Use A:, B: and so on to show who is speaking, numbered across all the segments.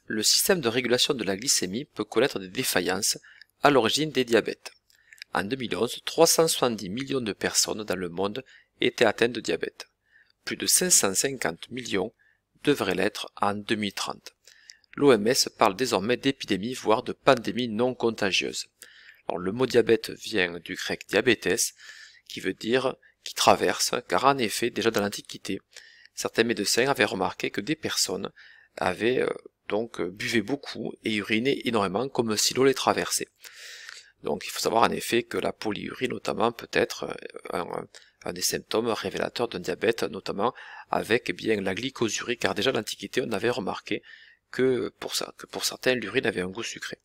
A: le système de régulation de la glycémie peut connaître des défaillances à l'origine des diabètes. En 2011, 370 millions de personnes dans le monde étaient atteintes de diabète. Plus de 550 millions devraient l'être en 2030. L'OMS parle désormais d'épidémie, voire de pandémie non contagieuse. Alors, le mot diabète vient du grec diabétes, qui veut dire qui traverse, car en effet, déjà dans l'Antiquité, certains médecins avaient remarqué que des personnes avaient buvaient beaucoup et urinaient énormément comme si l'eau les traversait. Donc il faut savoir en effet que la polyurie notamment peut être un des symptômes révélateurs d'un diabète, notamment avec la glycosurie, car déjà dans l'Antiquité on avait remarqué que pour certains l'urine avait un goût sucré.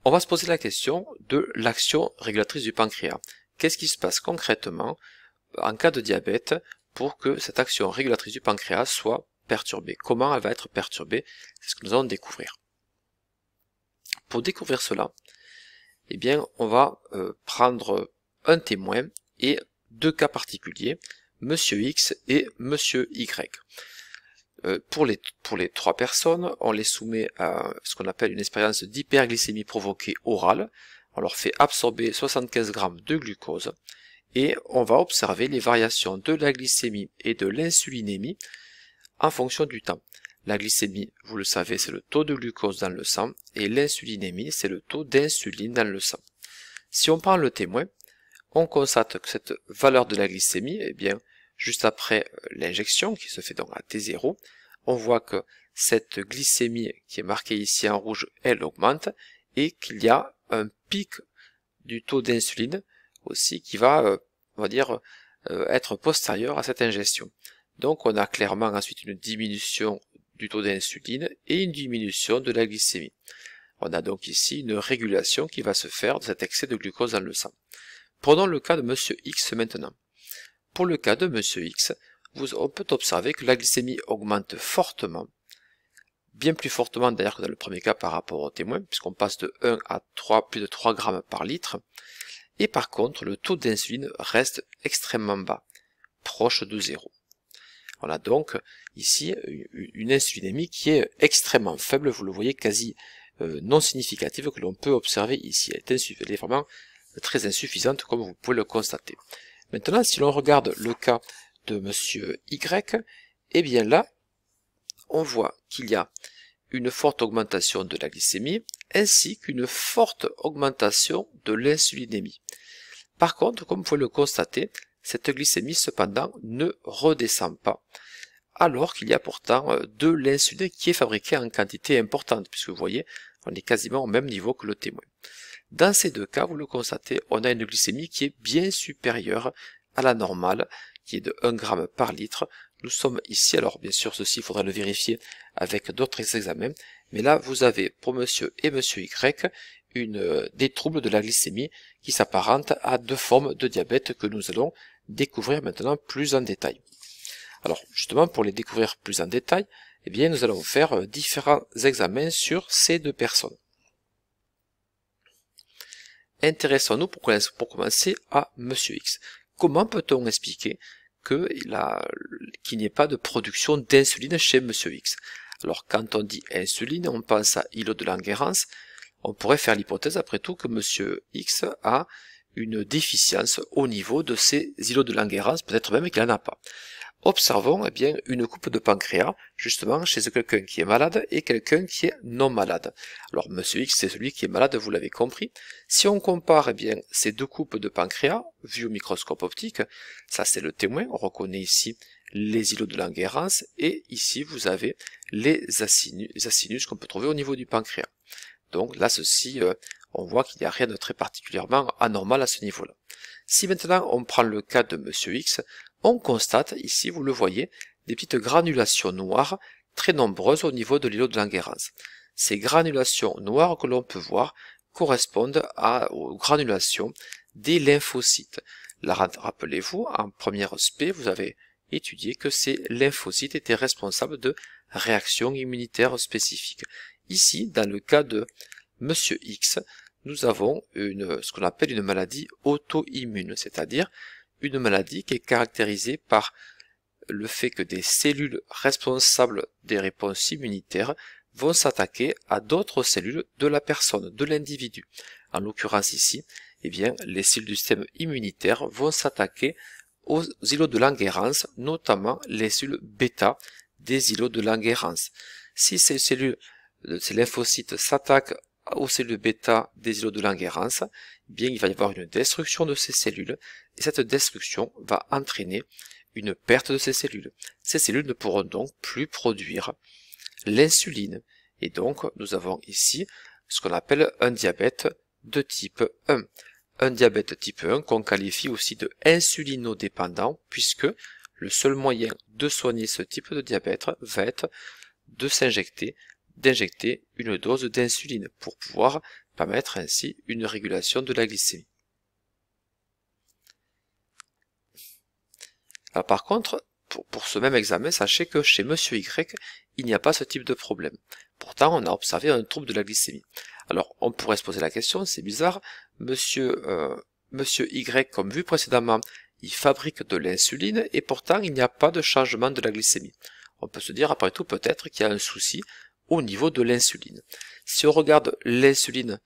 A: On va se poser la question de l'action régulatrice du pancréas. Qu'est-ce qui se passe concrètement en cas de diabète pour que cette action régulatrice du pancréas soit perturbée? Comment elle va être perturbée? C'est ce que nous allons découvrir. Pour découvrir cela, eh bien, on va prendre un témoin et deux cas particuliers, Monsieur X et Monsieur Y. Pour les trois personnes, on les soumet à ce qu'on appelle une expérience d'hyperglycémie provoquée orale. On leur fait absorber 75 g de glucose et on va observer les variations de la glycémie et de l'insulinémie en fonction du temps. La glycémie, vous le savez, c'est le taux de glucose dans le sang et l'insulinémie, c'est le taux d'insuline dans le sang. Si on prend le témoin, on constate que cette valeur de la glycémie, eh bien, juste après l'injection, qui se fait donc à T0, on voit que cette glycémie qui est marquée ici en rouge, elle augmente et qu'il y a un pic du taux d'insuline aussi qui va, on va dire, être postérieur à cette ingestion. Donc on a clairement ensuite une diminution du taux d'insuline et une diminution de la glycémie. On a donc ici une régulation qui va se faire de cet excès de glucose dans le sang. Prenons le cas de Monsieur X maintenant. Pour le cas de Monsieur X, on peut observer que la glycémie augmente fortement, bien plus fortement d'ailleurs que dans le premier cas par rapport au témoin, puisqu'on passe de 1 à 3, plus de 3 grammes par litre, et par contre le taux d'insuline reste extrêmement bas, proche de 0. On a donc ici une insulinémie qui est extrêmement faible, vous le voyez, quasi non significative, que l'on peut observer ici. Elle est vraiment très insuffisante comme vous pouvez le constater. Maintenant, si l'on regarde le cas de Monsieur Y, eh bien là, on voit qu'il y a une forte augmentation de la glycémie ainsi qu'une forte augmentation de l'insulinémie. Par contre, comme vous pouvez le constater, cette glycémie cependant ne redescend pas, alors qu'il y a pourtant de l'insuline qui est fabriquée en quantité importante, puisque vous voyez, on est quasiment au même niveau que le témoin. Dans ces deux cas, vous le constatez, on a une glycémie qui est bien supérieure à la normale, qui est de 1 g par litre. Nous sommes ici, alors bien sûr ceci il faudra le vérifier avec d'autres examens, mais là vous avez pour Monsieur et Monsieur Y des troubles de la glycémie qui s'apparentent à deux formes de diabète que nous allons découvrir maintenant plus en détail. Alors justement pour les découvrir plus en détail, eh bien nous allons faire différents examens sur ces deux personnes. Intéressons-nous pour commencer à Monsieur X. Comment peut-on expliquer qu'il n'y ait pas de production d'insuline chez Monsieur X? Alors quand on dit insuline, on pense à îlot de Langerhans. On pourrait faire l'hypothèse après tout que Monsieur X a une déficience au niveau de ces îlots de Langerhans, peut-être même qu'il n'en a pas. Observons bien une coupe de pancréas, justement chez quelqu'un qui est malade et quelqu'un qui est non malade. Alors Monsieur X c'est celui qui est malade, vous l'avez compris. Si on compare bien ces deux coupes de pancréas, vues au microscope optique, ça c'est le témoin, on reconnaît ici les îlots de Langerhans, et ici vous avez les acinus qu'on peut trouver au niveau du pancréas. Donc là ceci, on voit qu'il n'y a rien de très particulièrement anormal à ce niveau-là. Si maintenant on prend le cas de Monsieur X, on constate, ici vous le voyez, des petites granulations noires très nombreuses au niveau de l'îlot de Langerhans. Ces granulations noires que l'on peut voir correspondent aux granulations des lymphocytes. Là, rappelez-vous, en première spé, vous avez étudié que ces lymphocytes étaient responsables de réactions immunitaires spécifiques. Ici, dans le cas de Monsieur X, nous avons ce qu'on appelle une maladie auto-immune, c'est-à-dire une maladie qui est caractérisée par le fait que des cellules responsables des réponses immunitaires vont s'attaquer à d'autres cellules de la personne, de l'individu. En l'occurrence ici, eh bien, les cellules du système immunitaire vont s'attaquer aux îlots de Langerhans, notamment les cellules bêta des îlots de Langerhans. Si ces lymphocytes s'attaquent aux cellules bêta des îlots de Langerhans, eh bien, il va y avoir une destruction de ces cellules, et cette destruction va entraîner une perte de ces cellules. Ces cellules ne pourront donc plus produire l'insuline. Et donc, nous avons ici ce qu'on appelle un diabète de type 1. Un diabète type 1 qu'on qualifie aussi de insulinodépendant, puisque le seul moyen de soigner ce type de diabète va être d'injecter une dose d'insuline pour pouvoir permettre ainsi une régulation de la glycémie. Alors par contre, pour ce même examen, sachez que chez Monsieur Y, il n'y a pas ce type de problème. Pourtant, on a observé un trouble de la glycémie. Alors, on pourrait se poser la question, c'est bizarre, Monsieur Y, comme vu précédemment, il fabrique de l'insuline et pourtant il n'y a pas de changement de la glycémie. On peut se dire, après tout, peut-être qu'il y a un souci au niveau de l'insuline. Si on regarde l'insuline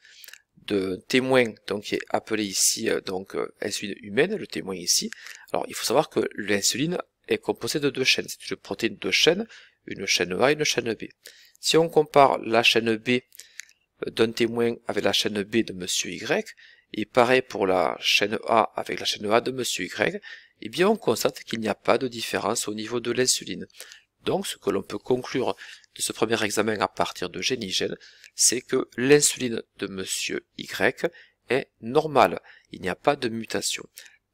A: de témoin, donc qui est appelé ici insuline humaine, le témoin ici, alors il faut savoir que l'insuline est composée de deux chaînes, c'est une protéine de chaîne, une chaîne A et une chaîne B. Si on compare la chaîne B d'un témoin avec la chaîne B de Monsieur Y, et pareil pour la chaîne A avec la chaîne A de Monsieur Y, eh bien on constate qu'il n'y a pas de différence au niveau de l'insuline. Donc ce que l'on peut conclure de ce premier examen à partir de GENIGEN, c'est que l'insuline de Monsieur Y est normale, il n'y a pas de mutation.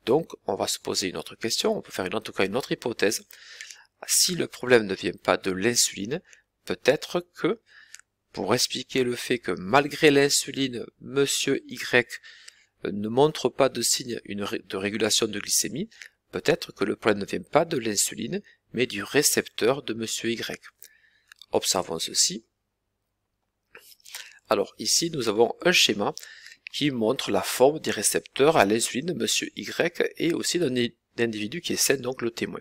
A: Donc on va se poser une autre question, on peut faire en tout cas une autre hypothèse. Si le problème ne vient pas de l'insuline, peut-être que, pour expliquer le fait que malgré l'insuline, Monsieur Y ne montre pas de signe de régulation de glycémie, peut-être que le problème ne vient pas de l'insuline, mais du récepteur de Monsieur Y. Observons ceci. Alors ici, nous avons un schéma qui montre la forme des récepteurs à l'insuline de Monsieur Y et aussi d'un individu qui est sain, donc le témoin.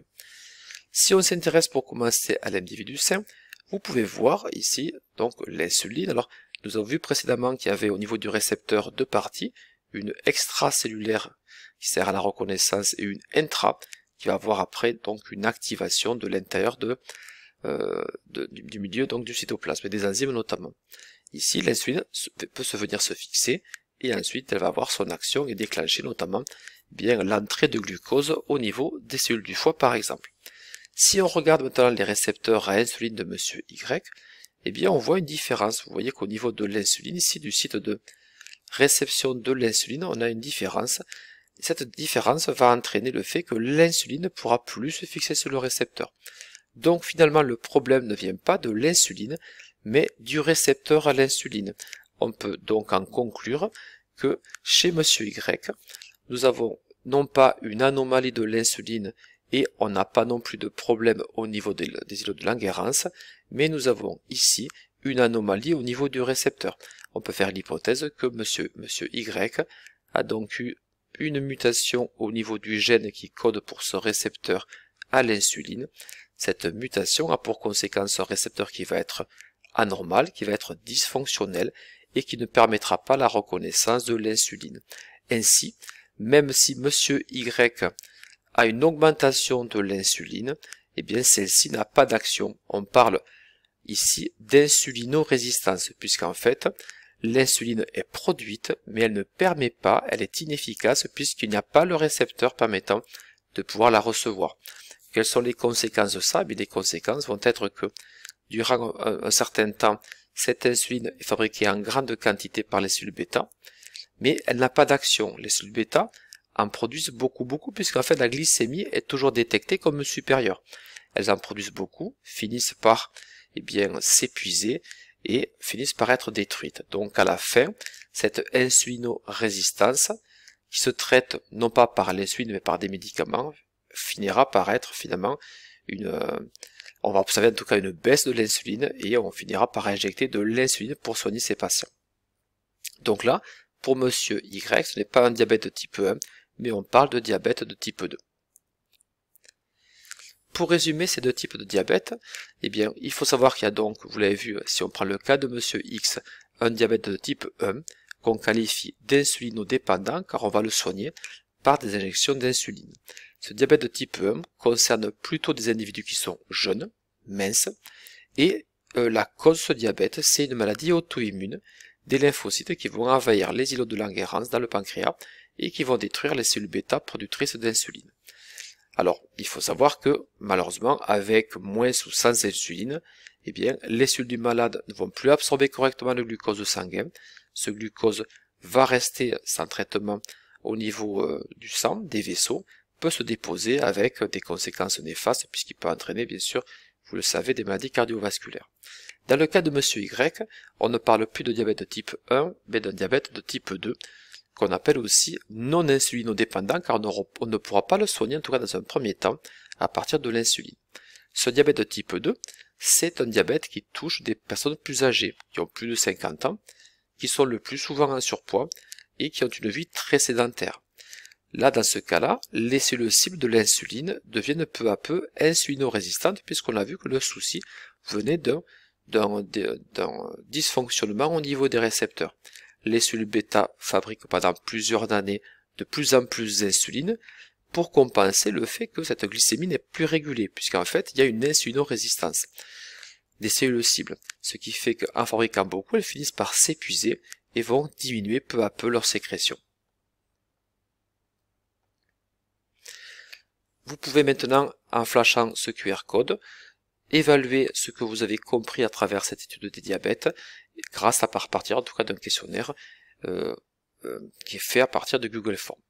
A: Si on s'intéresse pour commencer à l'individu sain, vous pouvez voir ici donc l'insuline. Alors nous avons vu précédemment qu'il y avait au niveau du récepteur deux parties, une extracellulaire qui sert à la reconnaissance et une intra qui va avoir après donc une activation de l'intérieur du milieu donc du cytoplasme et des enzymes notamment. Ici l'insuline peut venir se fixer et ensuite elle va avoir son action et déclencher notamment bien l'entrée de glucose au niveau des cellules du foie par exemple. Si on regarde maintenant les récepteurs à insuline de Monsieur Y, eh bien on voit une différence. Vous voyez qu'au niveau de l'insuline, ici du site de réception de l'insuline, on a une différence. Cette différence va entraîner le fait que l'insuline ne pourra plus se fixer sur le récepteur. Donc finalement le problème ne vient pas de l'insuline, mais du récepteur à l'insuline. On peut donc en conclure que chez Monsieur Y, nous avons non pas une anomalie de l'insuline et on n'a pas non plus de problème au niveau des îlots de Langerhans, mais nous avons ici une anomalie au niveau du récepteur. On peut faire l'hypothèse que Monsieur Y a donc eu une mutation au niveau du gène qui code pour ce récepteur à l'insuline. Cette mutation a pour conséquence un récepteur qui va être anormal, qui va être dysfonctionnel et qui ne permettra pas la reconnaissance de l'insuline. Ainsi, même si Monsieur Y a une augmentation de l'insuline, eh bien celle-ci n'a pas d'action. On parle ici d'insulinorésistance, puisqu'en fait, l'insuline est produite, mais elle ne permet pas, elle est inefficace, puisqu'il n'y a pas le récepteur permettant de pouvoir la recevoir. Quelles sont les conséquences de ça? Les conséquences vont être que, durant un certain temps, cette insuline est fabriquée en grande quantité par les cellules bêta, mais elle n'a pas d'action. Les cellules bêta en produisent beaucoup, puisqu'en fait la glycémie est toujours détectée comme supérieure. Elles en produisent beaucoup, finissent par s'épuiser et finissent par être détruites. Donc à la fin, cette insulinorésistance, qui se traite non pas par l'insuline mais par des médicaments, finira par être finalement on va observer en tout cas une baisse de l'insuline et on finira par injecter de l'insuline pour soigner ces patients. Donc là, pour Monsieur Y, ce n'est pas un diabète de type 1, mais on parle de diabète de type 2. pour résumer ces deux types de diabète, eh bien, il faut savoir qu'il y a donc, vous l'avez vu, si on prend le cas de monsieur X, un diabète de type 1, qu'on qualifie d'insulinodépendant car on va le soigner par des injections d'insuline. Ce diabète de type 1 concerne plutôt des individus qui sont jeunes, minces, et la cause de ce diabète, c'est une maladie auto-immune, des lymphocytes qui vont envahir les îlots de Langerhans dans le pancréas et qui vont détruire les cellules bêta productrices d'insuline. Alors, il faut savoir que, malheureusement, avec moins ou sans insuline, eh bien, les cellules du malade ne vont plus absorber correctement le glucose sanguin. Ce glucose va rester sans traitement au niveau du sang, des vaisseaux, peut se déposer avec des conséquences néfastes puisqu'il peut entraîner, bien sûr, vous le savez, des maladies cardiovasculaires. Dans le cas de monsieur Y, on ne parle plus de diabète de type 1, mais d'un diabète de type 2, qu'on appelle aussi non insulinodépendant, car on ne pourra pas le soigner, en tout cas dans un premier temps, à partir de l'insuline. Ce diabète de type 2, c'est un diabète qui touche des personnes plus âgées, qui ont plus de 50 ans, qui sont le plus souvent en surpoids, et qui ont une vie très sédentaire. Là, dans ce cas-là, les cellules cibles de l'insuline deviennent peu à peu insulino-résistantes, puisqu'on a vu que le souci venait d'un dysfonctionnement au niveau des récepteurs. Les cellules bêta fabriquent pendant plusieurs années de plus en plus d'insuline pour compenser le fait que cette glycémie n'est plus régulée, puisqu'en fait, il y a une insulino-résistance des cellules cibles, ce qui fait qu'en fabriquant beaucoup, elles finissent par s'épuiser et vont diminuer peu à peu leur sécrétion. Vous pouvez maintenant, en flashant ce QR code, évaluer ce que vous avez compris à travers cette étude des diabètes, grâce à partir en tout cas d'un questionnaire qui est fait à partir de Google Forms.